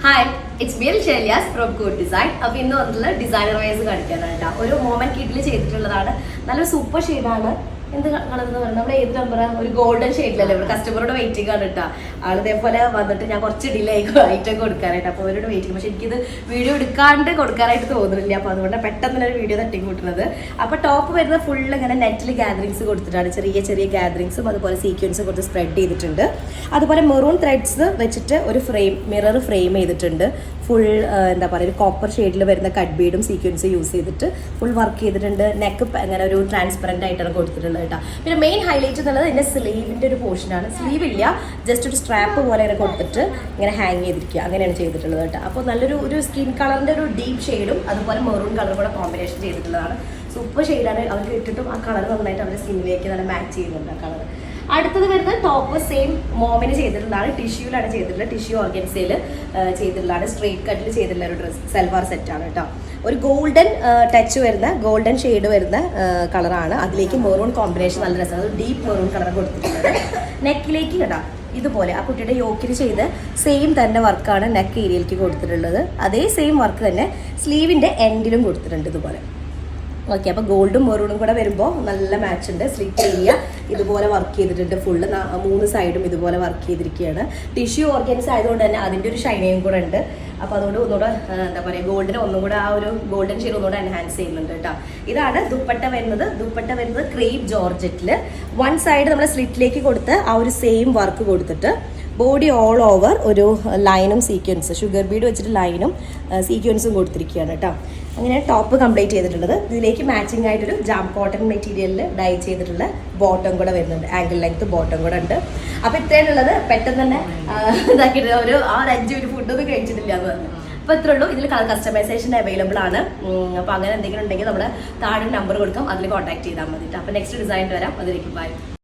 Hi, it's B L ഷെലിയാസ് from good design. അപ്പോൾ ഇന്ന് വന്നിട്ടുള്ള ഡിസൈനർ വൈസ് കാണിക്കാനായിട്ടാ ഒരു മോമെന്റ് കിറ്റിൽ ചെയ്തിട്ടുള്ളതാണ്. നല്ലൊരു സൂപ്പർ ഷെയ്ഡാണ്. എന്ത് കളർ എന്ന് പറയുന്നത് നമ്മുടെ ഏത് നമ്പറാ? ഒരു ഗോൾഡൻ ഷെയ്ഡിലല്ലേ. ഇവിടെ കസ്റ്റമറോട് വെയിറ്റിംഗ് ആണ് കേട്ടോ. ആൾ ഇതേപോലെ വന്നിട്ട് ഞാൻ കുറച്ച് ഡിലേ ആയിക്കോ ഐറ്റം കൊടുക്കാനായിട്ട്. അപ്പോൾ അവരോട് വെയിറ്റിംഗ്. പക്ഷെ എനിക്കിത് വീഡിയോ എടുക്കാണ്ട് കൊടുക്കാനായിട്ട് തോന്നുന്നില്ല. അപ്പോൾ അതുകൊണ്ട് പെട്ടെന്ന് തന്നെ ഒരു വീഡിയോ തട്ടി കൂട്ടുന്നത്. അപ്പോൾ ടോപ്പ് വരുന്നത് ഫുള്ള് ഇങ്ങനെ നെറ്റിൽ ഗാദറിങ്സ് കൊടുത്തിട്ടാണ്. ചെറിയ ചെറിയ ഗാദറിങ്സും അതുപോലെ സീക്വൻസ് കൊടുത്ത് സ്പ്രെഡ് ചെയ്തിട്ടുണ്ട്. അതുപോലെ മെറൂൺ ത്രെഡ്സ് വെച്ചിട്ട് ഒരു മിറർ ഫ്രെയിം ചെയ്തിട്ടുണ്ട്. ഫുൾ എന്താ പറയുക, ഒരു കോപ്പർ ഷെയ്ഡിൽ വരുന്ന കട്ട് ബീഡും സീക്വൻസ് യൂസ് ചെയ്തിട്ട് ഫുൾ വർക്ക് ചെയ്തിട്ടുണ്ട്. നെക്ക് അങ്ങനെ ഒരു ട്രാൻസ്പെറൻറ്റ് ആയിട്ടാണ് കൊടുത്തിട്ടുള്ളത് കേട്ടോ. പിന്നെ മെയിൻ ഹൈലൈറ്റ് എന്നുള്ളത് ഇതിൻ്റെ സ്ലീവിൻ്റെ ഒരു പോർഷനാണ്. സ്ലീവ് ഇല്ല, ജസ്റ്റ് ഒരു സ്ട്രാപ്പ് പോലെ ഇങ്ങനെ കൊടുത്തിട്ട് ഇങ്ങനെ ഹാങ് ചെയ്തിരിക്കുക, അങ്ങനെയാണ് ചെയ്തിട്ടുള്ളത് കേട്ടോ. അപ്പോൾ നല്ലൊരു സ്കിൻ കളറിൻ്റെ ഒരു ഡീപ്പ് ഷെയ്ഡും അതുപോലെ മെറൂൺ കളറും കൂടെ കോമ്പിനേഷൻ ചെയ്തിട്ടുള്ളതാണ്. സൂപ്പർ ഷെയ്ഡാണ്. അവർക്ക് ഇട്ടിട്ടും ആ കളർ നന്നായിട്ട് അവരുടെ സ്കിന്നിലേക്ക് നല്ല മാച്ച് ചെയ്യുന്നുണ്ട് ആ കളർ. അടുത്തത് വരുന്നത് ടോപ്പ് സെയിം മോമിന് ചെയ്തിട്ടുള്ളതാണ്. ടിഷ്യൂലാണ് ചെയ്തിട്ടുള്ളത്. ടിഷ്യൂ ഓർഗൻസയിൽ ചെയ്തിട്ടുള്ളതാണ്. സ്ട്രെയിറ്റ് കട്ടിൽ ചെയ്തിട്ടുള്ള ഒരു ഡ്രസ് സൽവാർ സെറ്റാണ് കേട്ടോ. ഒരു ഗോൾഡൻ ടച്ച് വരുന്ന ഗോൾഡൻ ഷെയ്ഡ് വരുന്ന കളറാണ്. അതിലേക്ക് മെറൂൺ കോമ്പിനേഷൻ നല്ല രസമാണ്. ഒരു ഡീപ്പ് മെറൂൺ കളർ കൊടുത്തിട്ടുള്ളത്. നെക്കിലേക്ക് കേട്ടോ ഇതുപോലെ ആ കുട്ടിയുടെ യോക്കിന് ചെയ്ത് സെയിം തന്നെ വർക്കാണ് നെക്ക് ഏരിയയിലേക്ക് കൊടുത്തിട്ടുള്ളത്. അതേ സെയിം വർക്ക് തന്നെ സ്ലീവിൻ്റെ എൻഡിലും കൊടുത്തിട്ടുണ്ട് ഇതുപോലെ. ഓക്കെ, അപ്പോൾ ഗോൾഡും മെറൂണും കൂടെ വരുമ്പോൾ നല്ല മാച്ച് ഉണ്ട്. സ്ലിറ്റ് ഏരിയ ഇതുപോലെ വർക്ക് ചെയ്തിട്ടുണ്ട്. ഫുള്ള് 3 സൈഡും ഇതുപോലെ വർക്ക് ചെയ്തിരിക്കുകയാണ്. ടിഷ്യൂ ഓർഗൻസ് ആയതുകൊണ്ട് തന്നെ അതിൻ്റെ ഒരു ഷൈനിങ് കൂടെ ഉണ്ട്. അപ്പോൾ അതുകൊണ്ട് ഒന്നുകൂടെ എന്താ പറയുക, ഗോൾഡിന് ഒന്നും കൂടെ ആ ഒരു ഗോൾഡൻ ഷെയ്ഡ് ഒന്നുകൂടെ എൻഹാൻസ് ചെയ്യുന്നുണ്ട് കേട്ടോ. ഇതാണ് ദുപ്പട്ട വരുന്നത്. ദുപ്പട്ട വരുന്നത് ക്രേപ്പ് ജോർജറ്റിൽ വൺ സൈഡ് നമ്മൾ സ്ലിറ്റിലേക്ക് കൊടുത്ത് ആ ഒരു സെയിം വർക്ക് കൊടുത്തിട്ട് ബോഡി ഓൾ ഓവർ ഒരു ലൈനും സീക്വൻസ് ഷുഗർ ബീഡ് വെച്ചിട്ട് ലൈനും സീക്വൻസും കൊടുത്തിരിക്കുകയാണ് കേട്ടോ. അങ്ങനെ ടോപ്പ് കംപ്ലീറ്റ് ചെയ്തിട്ടുള്ളത്. ഇതിലേക്ക് മാച്ചിങ് ആയിട്ടൊരു ജാം കോട്ടൺ മെറ്റീരിയലിൽ ഡൈ ചെയ്തിട്ടുള്ള ബോട്ടം കൂടെ വരുന്നുണ്ട്. ആംഗിൾ ലെങ്ത് ബോട്ടം കൂടെ ഉണ്ട്. അപ്പോൾ ഇത്രയാണുള്ളത്. പെട്ടെന്ന് തന്നെ ഇതാക്കിയിട്ട് ഒരു 5 മിനിറ്റ് ഫുഡൊന്നും കഴിച്ചിട്ടില്ല എന്ന് പറഞ്ഞു. അപ്പോൾ ഇത്രേ ഉള്ളൂ. ഇതിൽ കസ്റ്റമൈസേഷൻ അവൈലബിൾ ആണ്. അപ്പോൾ അങ്ങനെ എന്തെങ്കിലും ഉണ്ടെങ്കിൽ നമ്മുടെ താഴെ നമ്പർ കൊടുക്കാം, അതിൽ കോൺടാക്ട് ചെയ്താൽ മതി. അപ്പോൾ നെക്സ്റ്റ് ഡിസൈൻ വരാം. അതിലേക്ക് ബൈ.